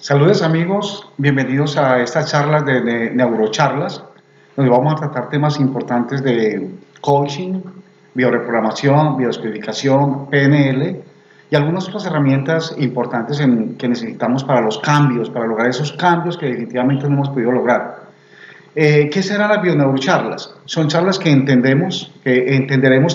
Saludos amigos, bienvenidos a estas charlas de Neurocharlas, donde vamos a tratar temas importantes de coaching, bioreprogramación, biodescodificación, PNL y algunas otras herramientas importantes que necesitamos para los cambios, para lograr esos cambios que definitivamente no hemos podido lograr. ¿Qué serán las bioneurocharlas? Son charlas que entenderemos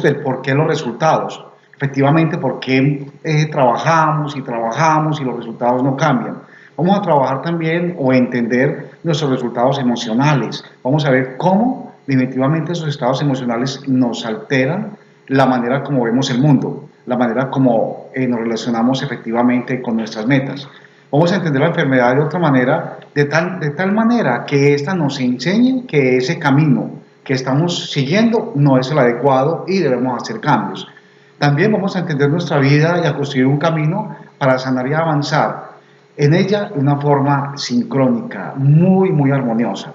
del por qué los resultados, efectivamente por qué trabajamos y los resultados no cambian. Vamos a trabajar también o entender nuestros resultados emocionales. Vamos a ver cómo definitivamente esos estados emocionales nos alteran la manera como vemos el mundo, la manera como nos relacionamos efectivamente con nuestras metas. Vamos a entender la enfermedad de otra manera, de tal manera que ésta nos enseñe que ese camino que estamos siguiendo no es el adecuado y debemos hacer cambios. También vamos a entender nuestra vida y a construir un camino para sanar y avanzar en ella de una forma sincrónica, muy armoniosa.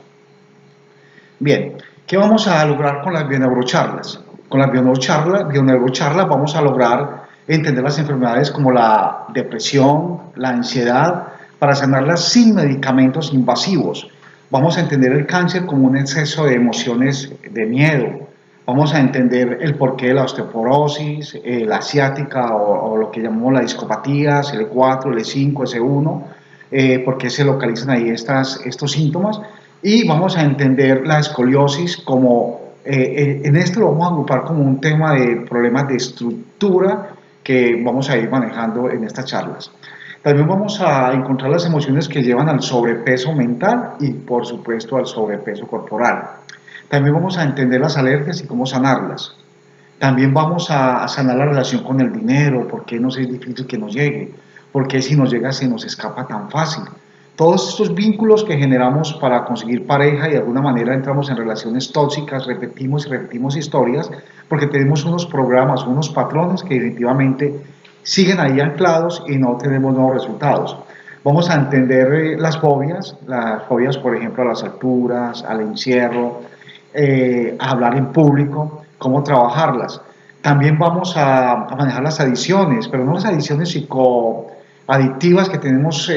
Bien, ¿qué vamos a lograr con las bioneurocharlas? Con las bioneurocharlas vamos a lograr entender las enfermedades como la depresión, la ansiedad, para sanarlas sin medicamentos invasivos. Vamos a entender el cáncer como un exceso de emociones de miedo. Vamos a entender el porqué de la osteoporosis, la asiática o lo que llamamos la discopatía, CL4, L5, S1, por qué se localizan ahí estos síntomas. Y vamos a entender la escoliosis como, en esto lo vamos a agrupar como un tema de problemas de estructura que vamos a ir manejando en estas charlas. También vamos a encontrar las emociones que llevan al sobrepeso mental y por supuesto al sobrepeso corporal. También vamos a entender las alergias y cómo sanarlas. También vamos a sanar la relación con el dinero, por qué nos es difícil que nos llegue, por qué si nos llega se nos escapa tan fácil. Todos estos vínculos que generamos para conseguir pareja y de alguna manera entramos en relaciones tóxicas, repetimos y repetimos historias, porque tenemos unos programas, unos patrones que definitivamente siguen ahí anclados y no tenemos nuevos resultados. Vamos a entender las fobias por ejemplo a las alturas, al encierro, a hablar en público, cómo trabajarlas. También vamos a manejar las adicciones, pero no las adicciones psicoadictivas que tenemos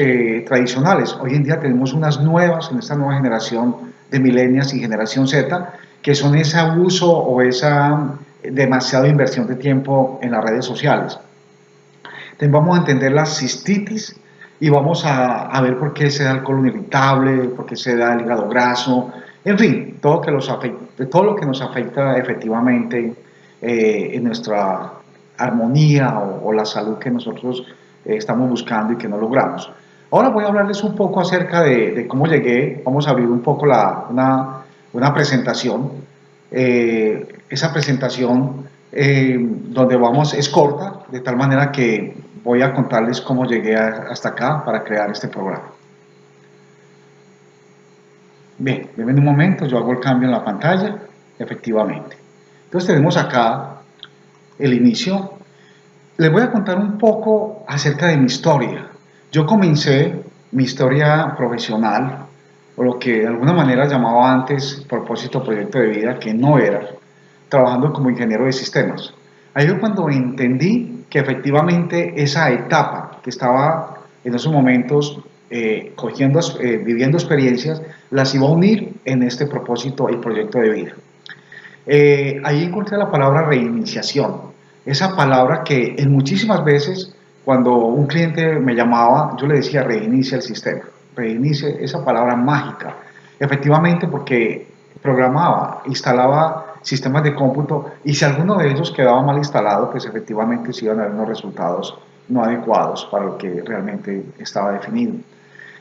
tradicionales. Hoy en día tenemos unas nuevas, en esta nueva generación de millennials y generación Z, que son ese abuso o esa demasiada inversión de tiempo en las redes sociales. También vamos a entender la cistitis y vamos a ver por qué se da el colon irritable, por qué se da el hígado graso, en fin, todo lo que nos afecta efectivamente en nuestra armonía o la salud que nosotros estamos buscando y que no logramos. Ahora voy a hablarles un poco acerca de cómo llegué. Vamos a abrir un poco una presentación. Esa presentación donde es corta, de tal manera que voy a contarles cómo llegué hasta acá para crear este programa. Bien, en un momento, yo hago el cambio en la pantalla, efectivamente. Entonces tenemos acá el inicio. Les voy a contar un poco acerca de mi historia. Yo comencé mi historia profesional, o lo que de alguna manera llamaba antes propósito, proyecto de vida, que no era, trabajando como ingeniero de sistemas. Ahí fue cuando entendí que efectivamente esa etapa que estaba en esos momentos viviendo experiencias, las iba a unir en este propósito y proyecto de vida. Ahí encontré la palabra reiniciación, esa palabra que en muchísimas veces cuando un cliente me llamaba, yo le decía reinicia el sistema, reinicie, esa palabra mágica, efectivamente porque programaba, instalaba sistemas de cómputo y si alguno de ellos quedaba mal instalado, pues efectivamente se iban a ver unos resultados no adecuados para lo que realmente estaba definido.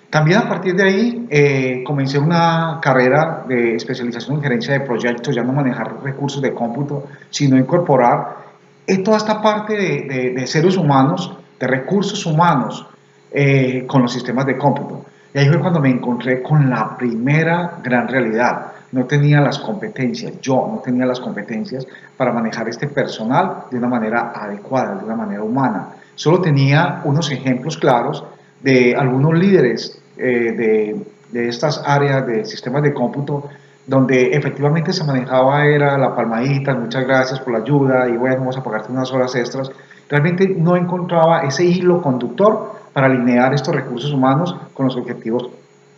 También a partir de ahí comencé una carrera de especialización en gerencia de proyectos, ya no manejar recursos de cómputo, sino incorporar toda esta parte de seres humanos, de recursos humanos con los sistemas de cómputo. Y ahí fue cuando me encontré con la primera gran realidad. No tenía las competencias, yo no tenía las competencias para manejar este personal de una manera adecuada, de una manera humana. Solo tenía unos ejemplos claros de algunos líderes de estas áreas de sistemas de cómputo donde efectivamente se manejaba era la palmadita, muchas gracias por la ayuda y bueno, vamos a pagarte unas horas extras. Realmente no encontraba ese hilo conductor para alinear estos recursos humanos con los objetivos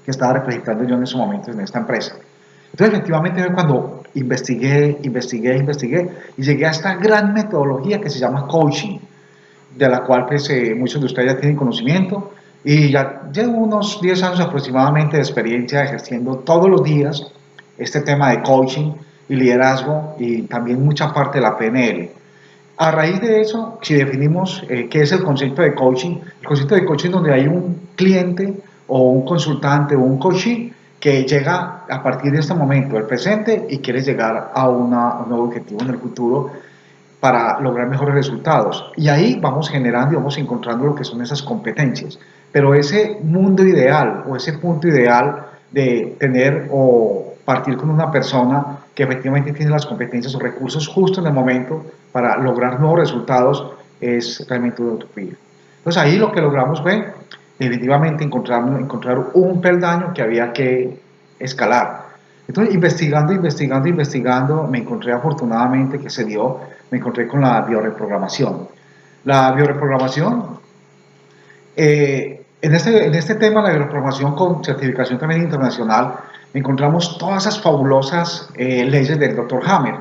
que estaba representando yo en ese momento en esta empresa. Entonces, efectivamente, fue cuando investigué y llegué a esta gran metodología que se llama coaching, de la cual pues, muchos de ustedes ya tienen conocimiento, y ya llevo unos 10 años aproximadamente de experiencia ejerciendo todos los días este tema de coaching y liderazgo, y también mucha parte de la PNL. A raíz de eso, si definimos qué es el concepto de coaching, el concepto de coaching es donde hay un cliente o un consultante o un coachee que llega a partir de este momento, el presente, y quiere llegar a un nuevo objetivo en el futuro para lograr mejores resultados. Y ahí vamos generando y vamos encontrando lo que son esas competencias. Pero ese mundo ideal o ese punto ideal de tener o partir con una persona que efectivamente tiene las competencias o recursos justo en el momento para lograr nuevos resultados es realmente una utopía. Entonces ahí lo que logramos fue definitivamente encontrar un peldaño que había que escalar. Entonces, investigando, me encontré afortunadamente que se dio, me encontré con la bioreprogramación. La bioreprogramación, en este tema, la bioreprogramación con certificación también internacional, encontramos todas esas fabulosas leyes del Dr. Hammer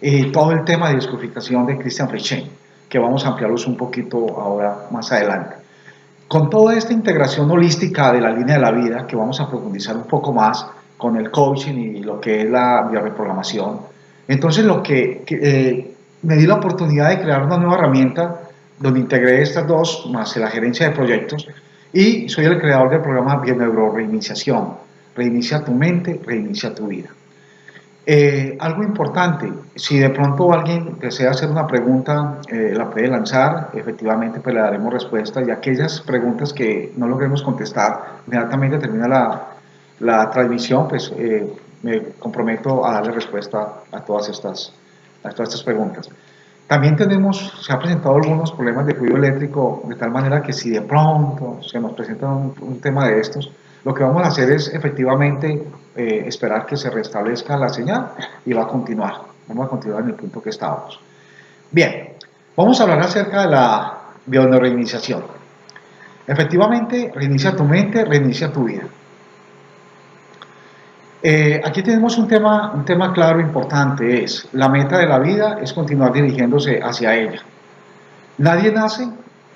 y todo el tema de descodificación de Christian Fritzsche, que vamos a ampliarlos un poquito ahora más adelante. Con toda esta integración holística de la línea de la vida, que vamos a profundizar un poco más con el coaching y lo que es la bioreprogramación, entonces me di la oportunidad de crear una nueva herramienta donde integré estas dos, más la gerencia de proyectos, y soy el creador del programa Bioneuroreinicia. Reinicia tu mente, reinicia tu vida. Algo importante, si de pronto alguien desea hacer una pregunta, la puede lanzar, efectivamente pues le daremos respuesta, y aquellas preguntas que no logremos contestar, inmediatamente termina la transmisión, pues me comprometo a darle respuesta a todas estas preguntas. También se han presentado algunos problemas de fluido eléctrico, de tal manera que si de pronto se nos presenta un tema de estos, lo que vamos a hacer es efectivamente esperar que se restablezca la señal y vamos a continuar en el punto que estábamos. Bien, vamos a hablar acerca de la bioneuroiniciación. Efectivamente, reinicia tu mente, reinicia tu vida. Aquí tenemos un tema claro, importante, es la meta de la vida es continuar dirigiéndose hacia ella. Nadie nace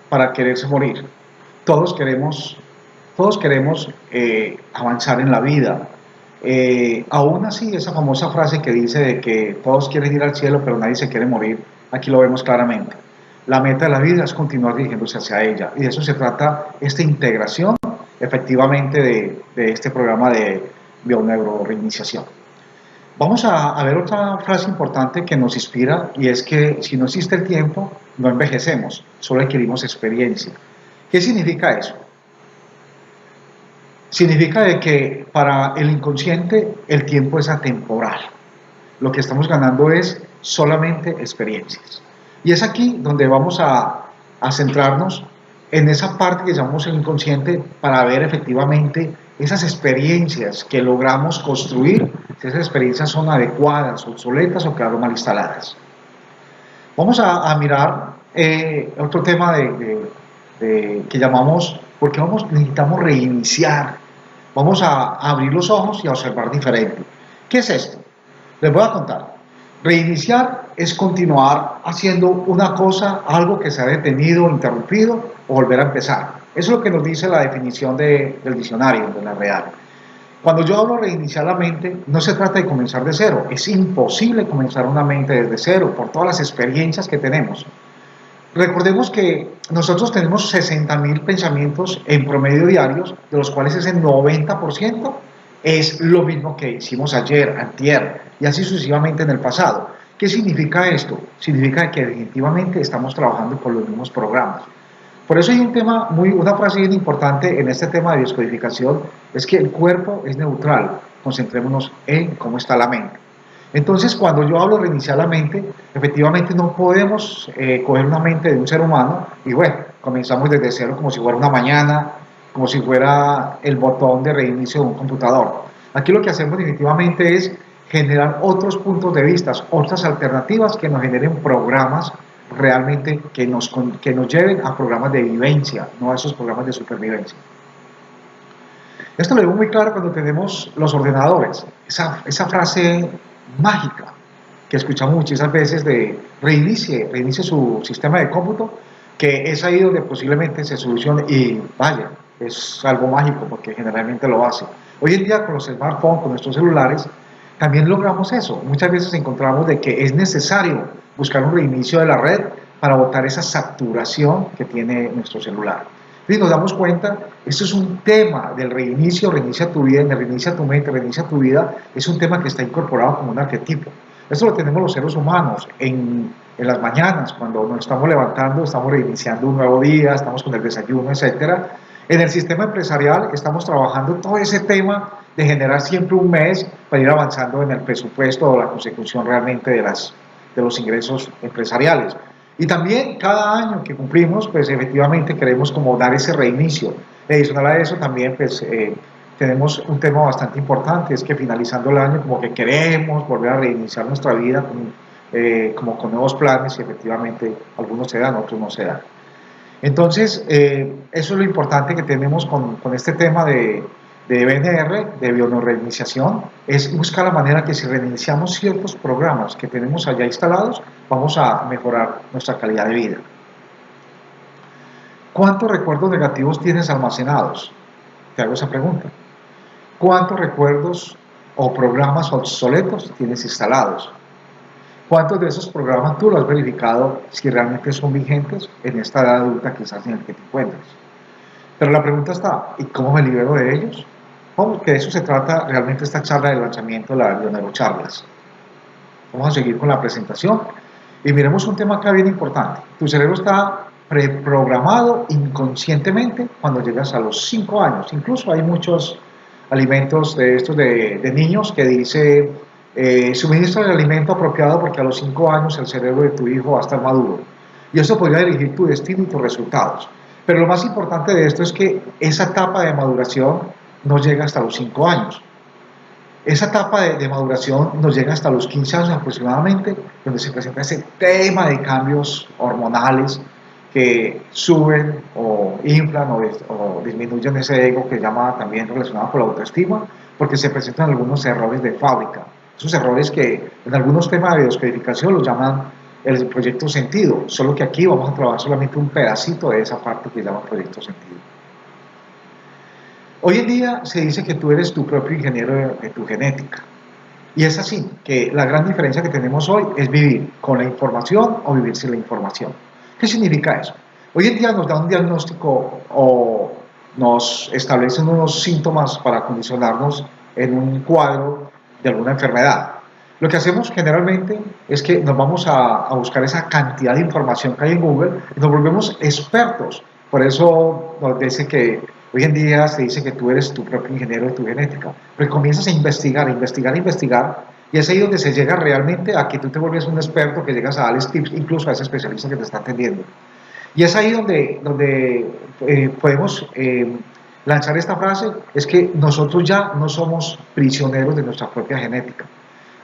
para quererse morir. Todos queremos avanzar en la vida. Aún así, esa famosa frase que dice de que todos quieren ir al cielo pero nadie se quiere morir, aquí lo vemos claramente. La meta de la vida es continuar dirigiéndose hacia ella, y de eso se trata esta integración efectivamente de este programa de bioneuroreinicia. Vamos a ver otra frase importante que nos inspira, y es que si no existe el tiempo, no envejecemos, solo adquirimos experiencia. ¿Qué significa eso? Significa de que para el inconsciente el tiempo es atemporal. Lo que estamos ganando es solamente experiencias. Y es aquí donde vamos a centrarnos en esa parte que llamamos el inconsciente, para ver efectivamente esas experiencias que logramos construir, si esas experiencias son adecuadas, obsoletas o quedaron mal instaladas. Vamos a mirar otro tema que llamamos, porque necesitamos reiniciar. Vamos a abrir los ojos y a observar diferente. ¿Qué es esto? Les voy a contar. Reiniciar es continuar haciendo una cosa, algo que se ha detenido, interrumpido, o volver a empezar. Eso es lo que nos dice la definición del diccionario, de la Real. Cuando yo hablo de reiniciar la mente, no se trata de comenzar de cero. Es imposible comenzar una mente desde cero por todas las experiencias que tenemos. Recordemos que nosotros tenemos 60.000 pensamientos en promedio diarios, de los cuales ese 90% es lo mismo que hicimos ayer, antier, y así sucesivamente en el pasado. ¿Qué significa esto? Significa que definitivamente estamos trabajando con los mismos programas. Por eso hay una frase bien importante en este tema de descodificación, es que el cuerpo es neutral, concentrémonos en cómo está la mente. Entonces, cuando yo hablo de reiniciar la mente, efectivamente no podemos coger una mente de un ser humano y bueno, comenzamos desde cero como si fuera una mañana, como si fuera el botón de reinicio de un computador. Aquí lo que hacemos definitivamente es generar otros puntos de vista, otras alternativas que nos generen programas realmente que nos lleven a programas de vivencia, no a esos programas de supervivencia. Esto lo vemos muy claro cuando tenemos los ordenadores, esa frase mágica que escuchamos muchas veces de reinicie su sistema de cómputo, que es ahí donde posiblemente se solucione, y vaya, es algo mágico porque generalmente lo hace. Hoy en día con los smartphones, con nuestros celulares, también logramos eso. Muchas veces encontramos de que es necesario buscar un reinicio de la red para botar esa saturación que tiene nuestro celular. Y nos damos cuenta, esto es un tema del reinicio, reinicia tu vida, reinicia tu mente, reinicia tu vida, es un tema que está incorporado como un arquetipo. Esto lo tenemos los seres humanos en las mañanas, cuando nos estamos levantando, estamos reiniciando un nuevo día, estamos con el desayuno, etc. En el sistema empresarial estamos trabajando todo ese tema de generar siempre un mes para ir avanzando en el presupuesto o la consecución realmente de los ingresos empresariales. Y también cada año que cumplimos, pues efectivamente queremos como dar ese reinicio. Adicional a eso también pues tenemos un tema bastante importante, es que finalizando el año como que queremos volver a reiniciar nuestra vida como con nuevos planes, y efectivamente algunos se dan, otros no se dan. Entonces, eso es lo importante que tenemos con este tema de BNR, de bioneuroreiniciación, es buscar la manera que si reiniciamos ciertos programas que tenemos allá instalados, vamos a mejorar nuestra calidad de vida. ¿Cuántos recuerdos negativos tienes almacenados? Te hago esa pregunta. ¿Cuántos recuerdos o programas obsoletos tienes instalados? ¿Cuántos de esos programas tú lo has verificado si realmente son vigentes en esta edad adulta quizás en el que te encuentres? Pero la pregunta está, ¿y cómo me libero de ellos? Que de eso se trata realmente esta charla de lanzamiento de la Bioneurocharlas. Vamos a seguir con la presentación y miremos un tema acá bien importante. Tu cerebro está preprogramado inconscientemente cuando llegas a los 5 años. Incluso hay muchos alimentos de estos de niños que dice suministra el alimento apropiado porque a los 5 años el cerebro de tu hijo va a estar maduro. Y eso podría dirigir tu destino y tus resultados. Pero lo más importante de esto es que esa etapa de maduración no llega hasta los 5 años. Esa etapa de maduración nos llega hasta los 15 años aproximadamente, donde se presenta ese tema de cambios hormonales que suben o inflan o disminuyen ese ego que llama también relacionado con la autoestima, porque se presentan algunos errores de fábrica. Esos errores que en algunos temas de biodescodificación los llaman el proyecto sentido, solo que aquí vamos a trabajar solamente un pedacito de esa parte que llama proyecto sentido. Hoy en día se dice que tú eres tu propio ingeniero de tu genética. Y es así, que la gran diferencia que tenemos hoy es vivir con la información o vivir sin la información. ¿Qué significa eso? Hoy en día nos da un diagnóstico o nos establecen unos síntomas para condicionarnos en un cuadro de alguna enfermedad. Lo que hacemos generalmente es que nos vamos a buscar esa cantidad de información que hay en Google y nos volvemos expertos. Por eso nos dice que hoy en día se dice que tú eres tu propio ingeniero de tu genética. Pero comienzas a investigar, y es ahí donde se llega realmente a que tú te vuelves un experto, que llegas a darles tips incluso a ese especialista que te está atendiendo. Y es ahí donde podemos lanzar esta frase, es que nosotros ya no somos prisioneros de nuestra propia genética.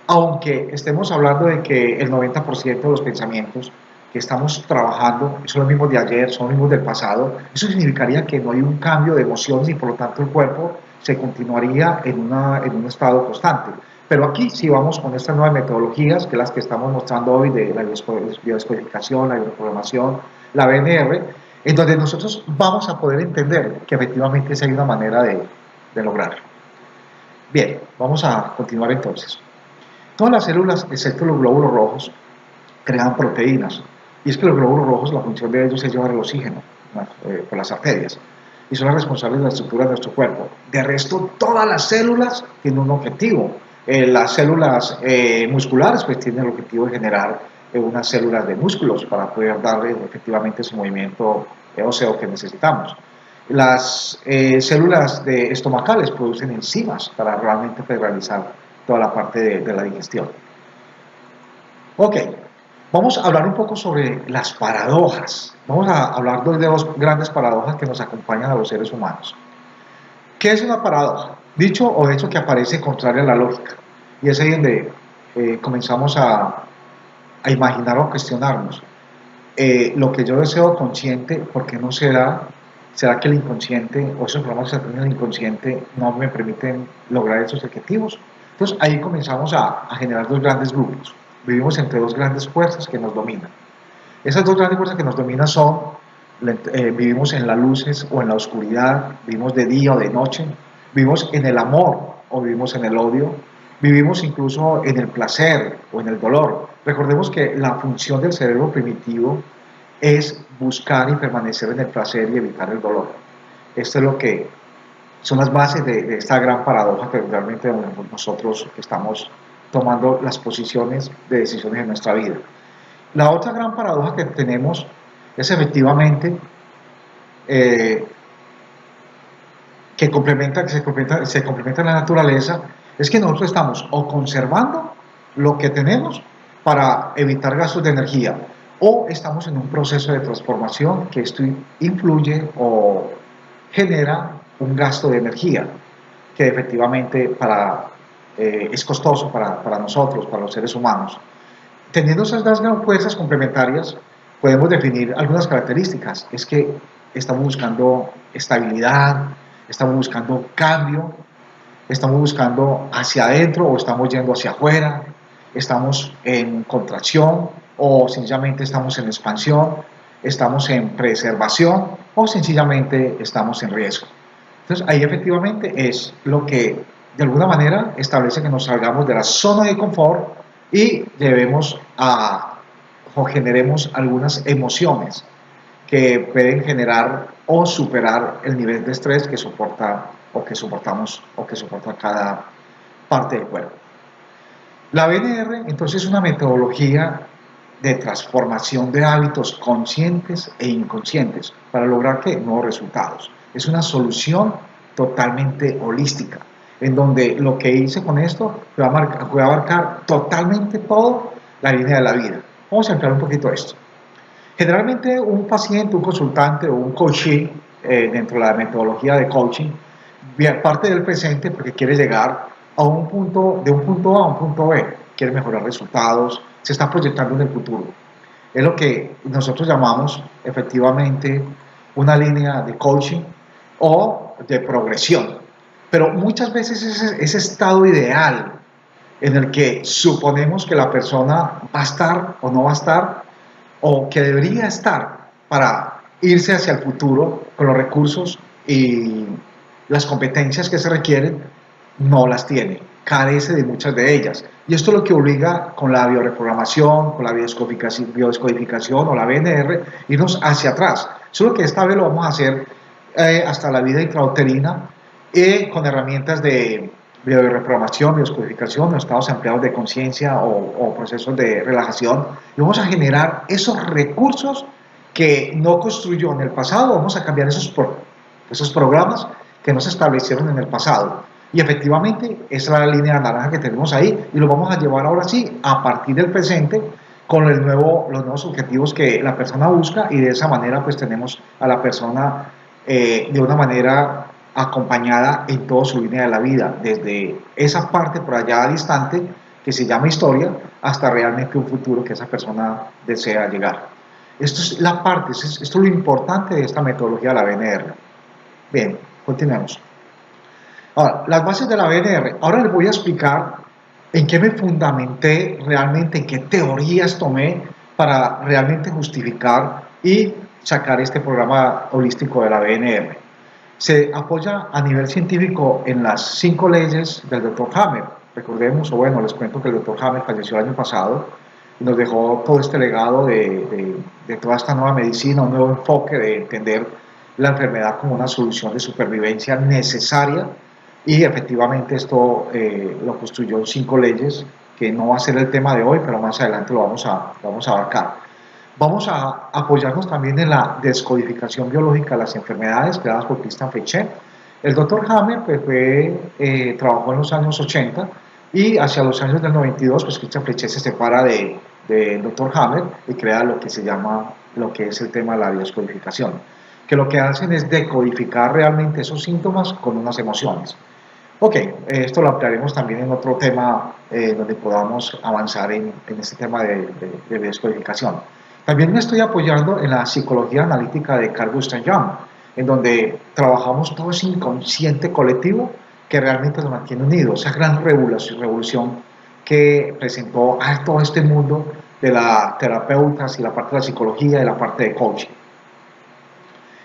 Aunque estemos hablando de que el 90% de los pensamientos que estamos trabajando son los mismos de ayer, son los mismos del pasado, eso significaría que no hay un cambio de emociones y por lo tanto el cuerpo se continuaría en un estado constante. Pero aquí sí vamos con estas nuevas metodologías, que las que estamos mostrando hoy de la biodescodificación, la bioprogramación, la BNR, en donde nosotros vamos a poder entender que efectivamente esa hay una manera de lograrlo. Bien, vamos a continuar entonces. Todas las células, excepto los glóbulos rojos, crean proteínas. Y es que los glóbulos rojos, la función de ellos es llevar el oxígeno por las arterias. Y son las responsables de la estructura de nuestro cuerpo. De resto, todas las células tienen un objetivo. Las células musculares pues tienen el objetivo de generar unas células de músculos para poder darle efectivamente ese movimiento óseo que necesitamos. Las células estomacales producen enzimas para realmente realizar toda la parte de la digestión. Ok, vamos a hablar un poco sobre las paradojas. Vamos a hablar de dos grandes paradojas que nos acompañan a los seres humanos. ¿Qué es una paradoja? Dicho o hecho que aparece contrario a la lógica. Y es ahí donde comenzamos a imaginar o cuestionarnos. lo que yo deseo consciente, ¿por qué no se da? ¿Será que el inconsciente o esos programas que se aprenden en el inconsciente no me permiten lograr esos objetivos? Entonces ahí comenzamos a generar dos grandes grupos. Vivimos entre dos grandes fuerzas que nos dominan. Esas dos grandes fuerzas que nos dominan son, vivimos en las luces o en la oscuridad, vivimos de día o de noche, vivimos en el amor o vivimos en el odio, vivimos incluso en el placer o en el dolor. Recordemos que la función del cerebro primitivo es buscar y permanecer en el placer y evitar el dolor. Esto es lo que son las bases de esta gran paradoja que realmente nosotros estamos tomando las posiciones de decisiones en nuestra vida. La otra gran paradoja que tenemos es efectivamente se complementa la naturaleza, es que nosotros estamos o conservando lo que tenemos para evitar gastos de energía, o estamos en un proceso de transformación que esto influye o genera un gasto de energía que efectivamente es costoso para nosotros, para los seres humanos. Teniendo esas dos fuerzas complementarias, podemos definir algunas características. Es que estamos buscando estabilidad, estamos buscando cambio, estamos buscando hacia adentro o estamos yendo hacia afuera, estamos en contracción o sencillamente estamos en expansión, estamos en preservación o sencillamente estamos en riesgo. Entonces ahí efectivamente es lo que de alguna manera establece que nos salgamos de la zona de confort y o generemos algunas emociones que pueden generar o superar el nivel de estrés que soporta o que soporta cada parte del cuerpo. La BNR entonces es una metodología de transformación de hábitos conscientes e inconscientes para lograr ¿qué? Nuevos resultados. Es una solución totalmente holística, en donde lo que hice con esto puede abarcar totalmente todo la línea de la vida. Vamos a ampliar un poquito esto. Generalmente un paciente, un consultante o un coachee dentro de la metodología de coaching parte del presente porque quiere llegar a un punto, de un punto A a un punto B, quiere mejorar resultados, se está proyectando en el futuro. Es lo que nosotros llamamos efectivamente una línea de coaching o de progresión. Pero muchas veces ese estado ideal en el que suponemos que la persona va a estar o no va a estar, o que debería estar para irse hacia el futuro con los recursos y las competencias que se requieren, no las tiene, carece de muchas de ellas. Y esto es lo que obliga con la bioreprogramación, con la biodescodificación o la BNR, irnos hacia atrás. Solo que esta vez lo vamos a hacer hasta la vida intrauterina con herramientas de bioreprogramación, biodescodificación, estados ampliados de conciencia o procesos de relajación. Y vamos a generar esos recursos que no construyó en el pasado, vamos a cambiar esos programas que no se establecieron en el pasado. Y efectivamente, esa es la línea naranja que tenemos ahí y lo vamos a llevar ahora sí a partir del presente con los nuevos objetivos que la persona busca y de esa manera pues tenemos a la persona de una manera acompañada en toda su línea de la vida, desde esa parte por allá distante que se llama historia hasta realmente un futuro que esa persona desea llegar. Esto es la parte, esto es lo importante de esta metodología de la BNR. Bien, continuemos. Ahora, las bases de la BNR. Ahora les voy a explicar en qué me fundamenté realmente, en qué teorías tomé para realmente justificar y sacar este programa holístico de la BNR. Se apoya a nivel científico en las 5 leyes del Dr. Hammer. Recordemos, o bueno, les cuento que el Dr. Hammer falleció el año pasado y nos dejó todo este legado de toda esta nueva medicina, un nuevo enfoque de entender la enfermedad como una solución de supervivencia necesaria. Y efectivamente esto lo construyó en 5 leyes, que no va a ser el tema de hoy, pero más adelante lo vamos a abarcar. Vamos a apoyarnos también en la descodificación biológica de las enfermedades creadas por Christian Freinet. El Dr. Hammer pues, trabajó en los años 80 y hacia los años del 92 pues Christian Freinet se separa del Dr. Hammer y crea lo que se llama, lo que es el tema de la descodificación, que lo que hacen es decodificar realmente esos síntomas con unas emociones. Ok, esto lo ampliaremos también en otro tema donde podamos avanzar en este tema de descodificación. También me estoy apoyando en la psicología analítica de Carl Gustav Jung, en donde trabajamos todo ese inconsciente colectivo que realmente nos mantiene unidos, esa gran revolución que presentó a todo este mundo de la terapeutas y la parte de la psicología y la parte de coaching.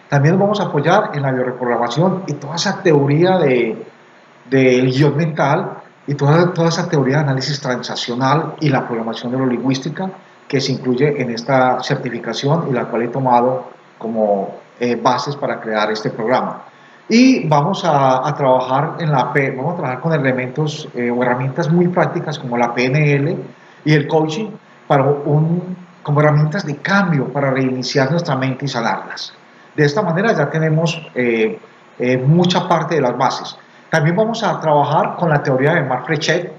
También nos vamos a apoyar en la bioreprogramación y toda esa teoría del guión mental y toda esa teoría de análisis transaccional y la programación neurolingüística que se incluye en esta certificación y la cual he tomado como bases para crear este programa. Y vamos a trabajar vamos a trabajar con elementos o herramientas muy prácticas como la PNL y el coaching como herramientas de cambio para reiniciar nuestra mente y sanarlas. De esta manera ya tenemos mucha parte de las bases. También vamos a trabajar con la teoría de Mark Frechet,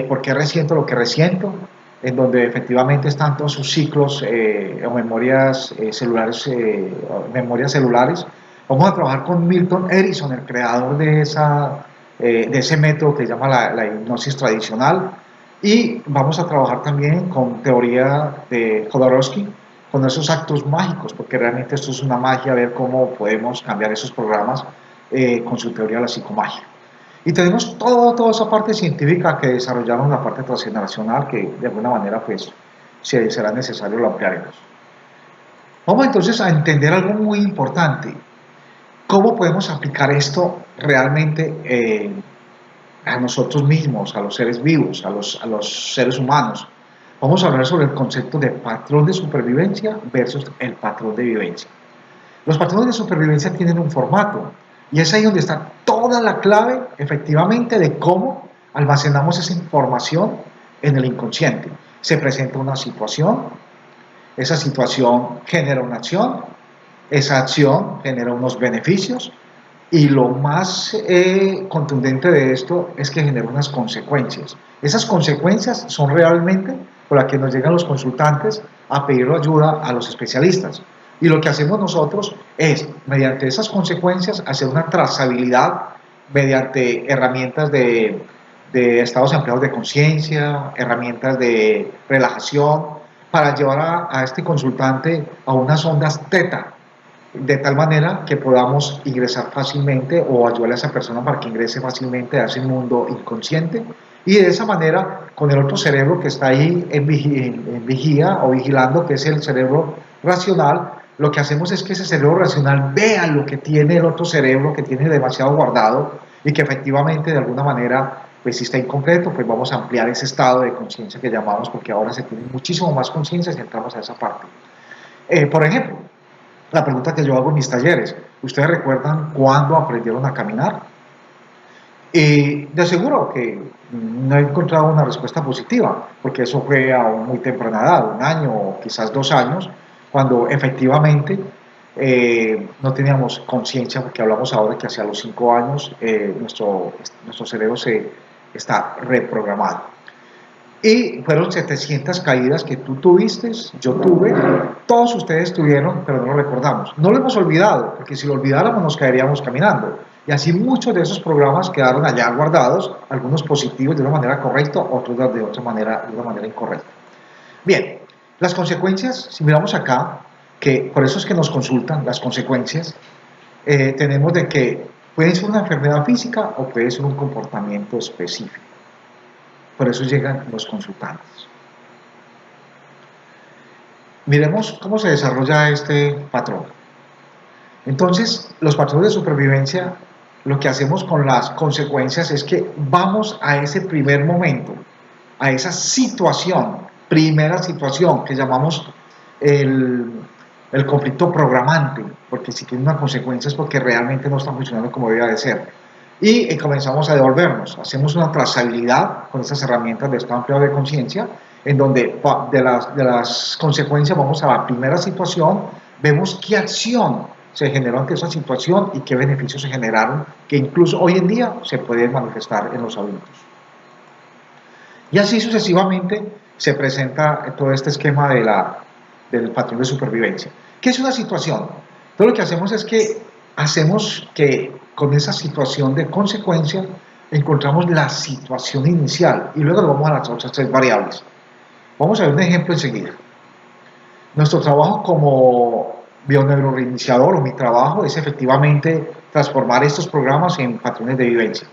por qué resiento lo que resiento, en donde efectivamente están todos sus ciclos o memorias celulares. Vamos a trabajar con Milton Erickson, el creador de ese método que se llama la hipnosis tradicional, y vamos a trabajar también con teoría de Jodorowsky, con esos actos mágicos, porque realmente esto es una magia, ver cómo podemos cambiar esos programas con su teoría de la psicomagia. Y tenemos toda esa parte científica que desarrollaron la parte transgeneracional, que de alguna manera pues si será necesario lo ampliaremos. Vamos entonces a entender algo muy importante: cómo podemos aplicar esto realmente a nosotros mismos, a los seres vivos, a los seres humanos. Vamos a hablar sobre el concepto de patrón de supervivencia versus el patrón de vivencia. Los patrones de supervivencia tienen un formato, y es ahí donde está toda la clave, efectivamente, de cómo almacenamos esa información en el inconsciente. Se presenta una situación, esa situación genera una acción, esa acción genera unos beneficios, y lo más contundente de esto es que genera unas consecuencias. Esas consecuencias son realmente por las que nos llegan los consultantes a pedir ayuda a los especialistas. Y lo que hacemos nosotros es, mediante esas consecuencias, hacer una trazabilidad mediante herramientas de estados ampliados de conciencia, herramientas de relajación, para llevar a este consultante a unas ondas teta, de tal manera que podamos ingresar fácilmente o ayudar a esa persona para que ingrese fácilmente a ese mundo inconsciente, y de esa manera con el otro cerebro que está ahí en vigía o vigilando, que es el cerebro racional, lo que hacemos es que ese cerebro racional vea lo que tiene el otro cerebro, que tiene demasiado guardado y que efectivamente de alguna manera pues si está incompleto, pues vamos a ampliar ese estado de conciencia que llamamos, porque ahora se tiene muchísimo más conciencia si entramos a esa parte. Por ejemplo, la pregunta que yo hago en mis talleres: ¿ustedes recuerdan cuándo aprendieron a caminar? Y de seguro que no he encontrado una respuesta positiva, porque eso fue a muy temprana edad, 1 año o quizás 2 años, cuando efectivamente no teníamos conciencia, porque hablamos ahora que hacia los 5 años nuestro cerebro está reprogramado. Y fueron 700 caídas que tú tuviste, yo tuve, todos ustedes tuvieron, pero no lo recordamos. No lo hemos olvidado, porque si lo olvidáramos nos caeríamos caminando. Y así muchos de esos programas quedaron allá guardados, algunos positivos de una manera correcta, otros de una manera incorrecta. Bien, las consecuencias, si miramos acá, que por eso es que nos consultan las consecuencias, tenemos de que puede ser una enfermedad física o puede ser un comportamiento específico. Por eso llegan los consultantes. Miremos cómo se desarrolla este patrón. Entonces, los patrones de supervivencia, lo que hacemos con las consecuencias es que vamos a ese primer momento, a esa situación, primera situación que llamamos el conflicto programante, porque si tiene una consecuencia es porque realmente no está funcionando como debía de ser. Y comenzamos a devolvernos, hacemos una trazabilidad con estas herramientas de estado ampliado de conciencia, en donde de las consecuencias vamos a la primera situación, vemos qué acción se generó ante esa situación y qué beneficios se generaron, que incluso hoy en día se pueden manifestar en los adultos. Y así sucesivamente se presenta todo este esquema del patrón de supervivencia. ¿Qué es una situación? Todo lo que hacemos es que hacemos que con esa situación de consecuencia encontramos la situación inicial y luego vamos a las otras 3 variables. Vamos a ver un ejemplo enseguida. Nuestro trabajo como bioneuroiniciador, o mi trabajo, es efectivamente transformar estos programas en patrones de vivencia.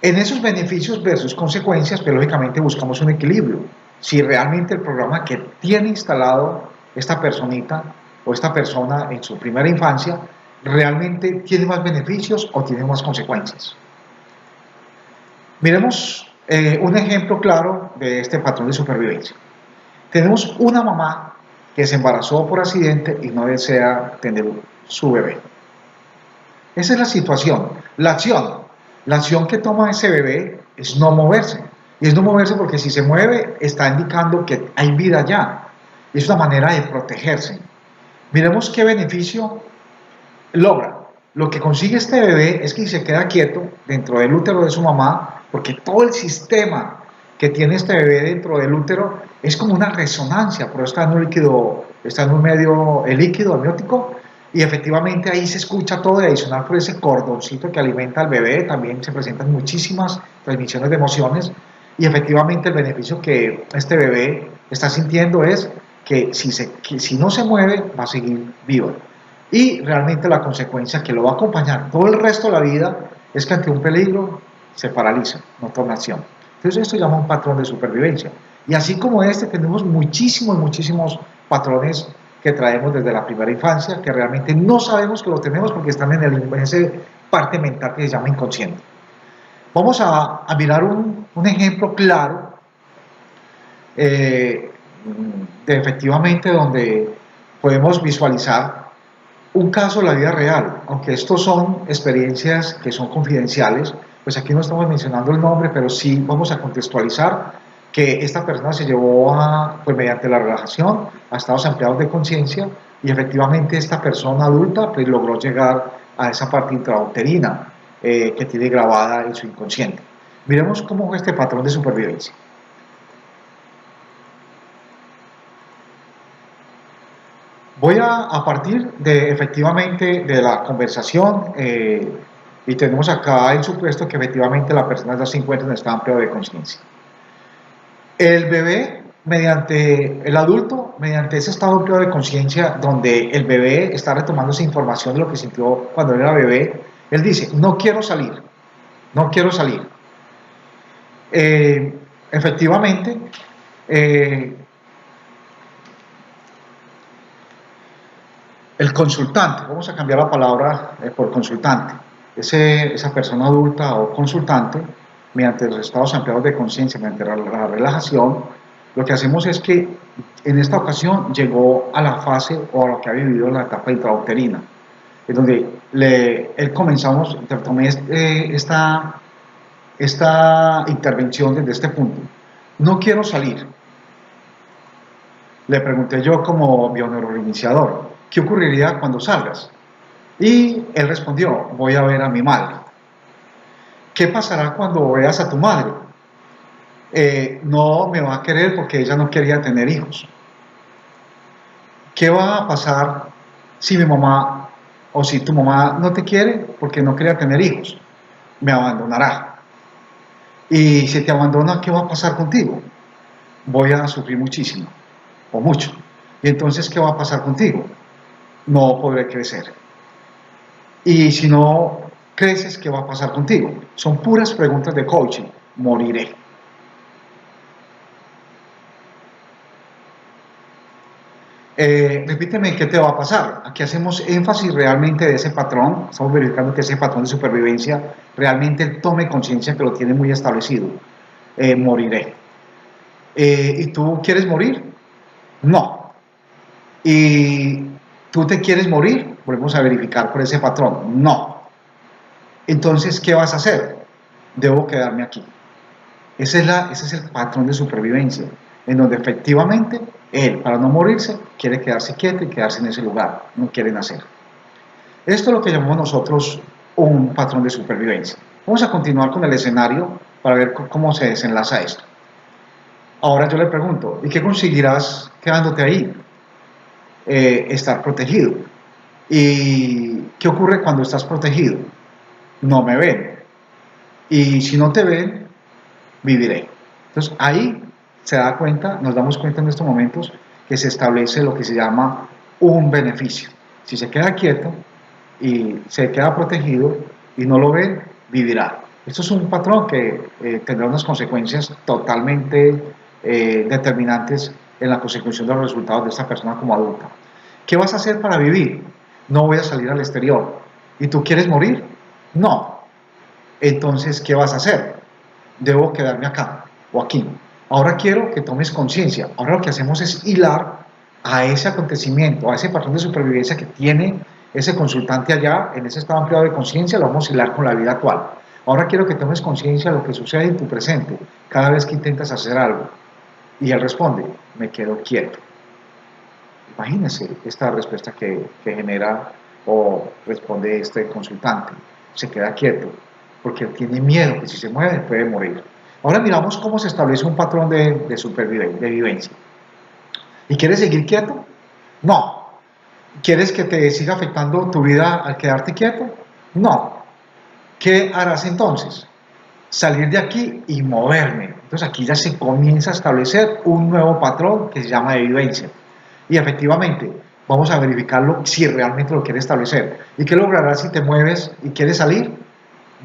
En esos beneficios versus consecuencias, pues lógicamente buscamos un equilibrio. Si realmente el programa que tiene instalado esta personita o esta persona en su primera infancia realmente tiene más beneficios o tiene más consecuencias. Miremos un ejemplo claro de este patrón de supervivencia. Tenemos una mamá que se embarazó por accidente y no desea tener su bebé. Esa es la situación. La acción que toma ese bebé es no moverse. Y es no moverse porque si se mueve está indicando que hay vida allá. Y es una manera de protegerse. Miremos qué beneficio logra. Lo que consigue este bebé es que se queda quieto dentro del útero de su mamá, porque todo el sistema que tiene este bebé dentro del útero es como una resonancia, pero está en un líquido, está en un medio líquido, amniótico, y efectivamente ahí se escucha todo, y adicional por ese cordoncito que alimenta al bebé, también se presentan muchísimas transmisiones de emociones, y efectivamente el beneficio que este bebé está sintiendo es que si no se mueve, va a seguir vivo. Y realmente la consecuencia que lo va a acompañar todo el resto de la vida es que ante un peligro se paraliza, no toma acción. Entonces esto se llama un patrón de supervivencia. Y así como este, tenemos muchísimos patrones que traemos desde la primera infancia, que realmente no sabemos que lo tenemos porque están en esa parte mental que se llama inconsciente. Vamos a mirar un ejemplo claro de efectivamente donde podemos visualizar un caso de la vida real, aunque estos son experiencias que son confidenciales, pues aquí no estamos mencionando el nombre, pero sí vamos a contextualizar que esta persona se llevó pues mediante la relajación a estados ampliados de conciencia y efectivamente esta persona adulta pues logró llegar a esa parte intrauterina que tiene grabada en su inconsciente. Miremos cómo es este patrón de supervivencia. Voy a partir de efectivamente de la conversación y tenemos acá el supuesto que efectivamente la persona ya se encuentra en estado amplio de conciencia. El bebé, mediante el adulto, mediante ese estado amplio de conciencia donde el bebé está retomando esa información de lo que sintió cuando era bebé, él dice, no quiero salir, no quiero salir. Efectivamente, el consultante, vamos a cambiar la palabra por consultante, esa persona adulta o consultante, mediante los estados ampliados de conciencia, mediante la relajación, lo que hacemos es que en esta ocasión llegó a la fase o a lo que ha vivido en la etapa intrauterina, en donde él comenzamos, tomé esta intervención desde este punto. No quiero salir. Le pregunté yo como bioneuroiniciador, ¿qué ocurriría cuando salgas? Y él respondió, voy a ver a mi madre. ¿Qué pasará cuando veas a tu madre? No me va a querer porque ella no quería tener hijos. ¿Qué va a pasar si mi mamá o si tu mamá no te quiere porque no quería tener hijos? Me abandonará. Y si te abandona, ¿qué va a pasar contigo? Voy a sufrir muchísimo o mucho. Y entonces, ¿qué va a pasar contigo? No podré crecer. Y si no creces, ¿qué va a pasar contigo? Son puras preguntas de coaching. Moriré. Repíteme qué te va a pasar. Aquí hacemos énfasis realmente de ese patrón. Estamos verificando que ese patrón de supervivencia realmente tome conciencia que lo tiene muy establecido. Moriré. ¿Y tú quieres morir? No. ¿Y tú te quieres morir? Volvemos a verificar por ese patrón. No. Entonces, ¿qué vas a hacer? Debo quedarme aquí. Ese es el patrón de supervivencia, en donde efectivamente él, para no morirse, quiere quedarse quieto y quedarse en ese lugar, no quiere nacer. Esto es lo que llamamos nosotros un patrón de supervivencia. Vamos a continuar con el escenario para ver cómo se desenlaza esto. Ahora yo le pregunto, ¿y qué conseguirás quedándote ahí? Estar protegido. ¿Y qué ocurre cuando estás protegido? No me ven. Y si no te ven, viviré. Entonces ahí se da cuenta, nos damos cuenta en estos momentos que se establece lo que se llama un beneficio. Si se queda quieto y se queda protegido y no lo ve, vivirá. Esto es un patrón que tendrá unas consecuencias totalmente determinantes en la consecución de los resultados de esta persona como adulta. ¿Qué vas a hacer para vivir? No voy a salir al exterior. ¿Y tú quieres morir? No. Entonces, ¿qué vas a hacer? Debo quedarme acá o aquí. Ahora quiero que tomes conciencia. Ahora lo que hacemos es hilar a ese acontecimiento, a ese patrón de supervivencia que tiene ese consultante allá, en ese estado ampliado de conciencia, lo vamos a hilar con la vida actual. Ahora quiero que tomes conciencia de lo que sucede en tu presente cada vez que intentas hacer algo. Y él responde, me quedo quieto. Imagínense esta respuesta que genera o responde este consultante. Se queda quieto porque él tiene miedo que si se mueve puede morir. Ahora miramos cómo se establece un patrón de supervivencia, de vivencia. ¿Y quieres seguir quieto? No. ¿Quieres que te siga afectando tu vida al quedarte quieto? No. ¿Qué harás entonces? Salir de aquí y moverme. Entonces aquí ya se comienza a establecer un nuevo patrón que se llama de vivencia. Y efectivamente, vamos a verificarlo si realmente lo quieres establecer. ¿Y qué lograrás si te mueves y quieres salir?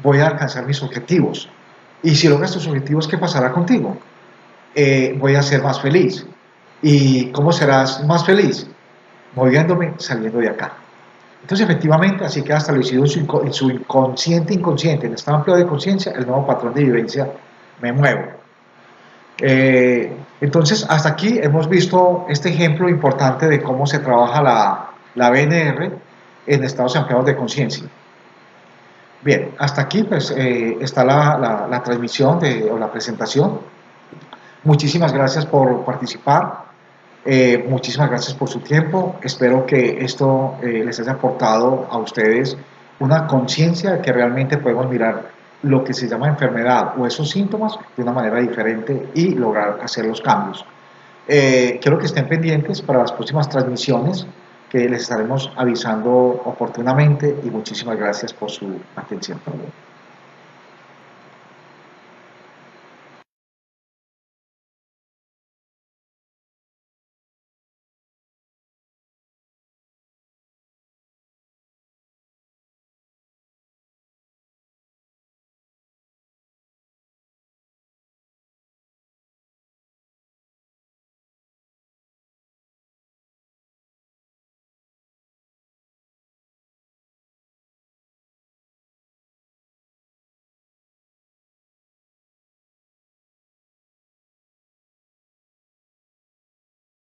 Voy a alcanzar mis objetivos. Y si logras tus objetivos, ¿qué pasará contigo? Voy a ser más feliz. ¿Y cómo serás más feliz? Moviéndome, saliendo de acá. Entonces, efectivamente, así queda establecido en su inconsciente, en estado amplio de conciencia, el nuevo patrón de vivencia, me muevo. Entonces, hasta aquí hemos visto este ejemplo importante de cómo se trabaja la BNR en estados ampliados de conciencia. Bien, hasta aquí pues está la transmisión o la presentación. Muchísimas gracias por participar, muchísimas gracias por su tiempo. Espero que esto les haya aportado a ustedes una conciencia de que realmente podemos mirar lo que se llama enfermedad o esos síntomas de una manera diferente y lograr hacer los cambios. Quiero que estén pendientes para las próximas transmisiones que les estaremos avisando oportunamente y muchísimas gracias por su atención.